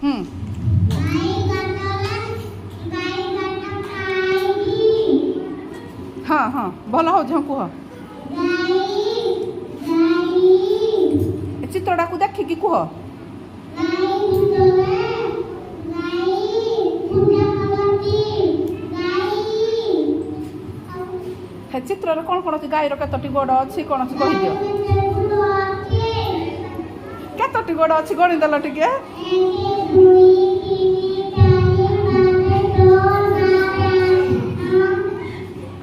ହୁଁ ହଁ ହଁ ଭଲ ହେଉଛି ହଁ କୁହ। ଏ ଚିତ୍ରଟାକୁ ଦେଖିକି କୁହ। ହେ ଚିତ୍ରରେ କ'ଣ କ'ଣ ଅଛି? ଗାଈର କେତୋଟି ଗୋଡ଼ ଅଛି କ'ଣ ଅଛି କହିଦିଅ। କେତୋଟି ଗୋଡ଼ ଅଛି ଗଣିଦେଲ ଟିକେ।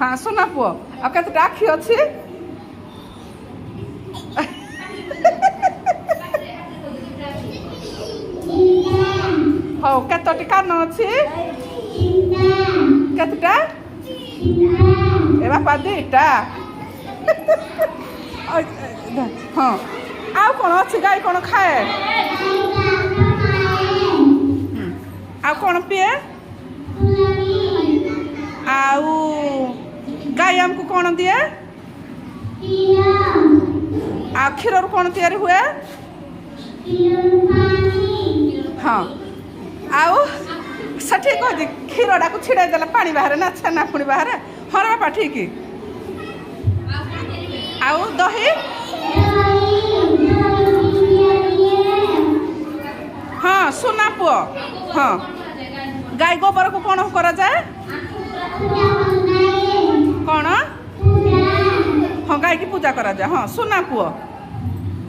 ହଁ ସୁନା ପୁଅ ଆଉ କେତେଟା ଆଖି ଅଛି? ହଉ କେତୋଟି କାନ ଅଛି? କେତେଟା? ଏ ବାପା ଦିଟା। ହଁ ଆଉ କ'ଣ ଅଛି? ଗାଈ କ'ଣ ଖାଏ? ଆଉ କ'ଣ ପିଏ? ଆଉ ଗାଈ ଆମକୁ କ'ଣ ଦିଏ? ଆଉ କ୍ଷୀରରୁ କ'ଣ ତିଆରି ହୁଏ? ହଁ ଆଉ ସେଠି କହୁଛି କ୍ଷୀରଟାକୁ ଛିଡ଼ାଇ ଦେଲେ ପାଣି ବାହାରେ ନା ଛେନା ପୁଣି ବାହାରେ। ହଁ ରେ ବାପା ଠିକ୍। ଆଉ ଦହି? ହଁ ସୁନା ପୁଅ। ହଁ ଗାଈ ଗୋବରକୁ କ'ଣ କରାଯାଏ? କ'ଣ? ହଁ ଗାଈକି ପୂଜା କରାଯାଏ। ହଁ ସୁନା ପୁଅ।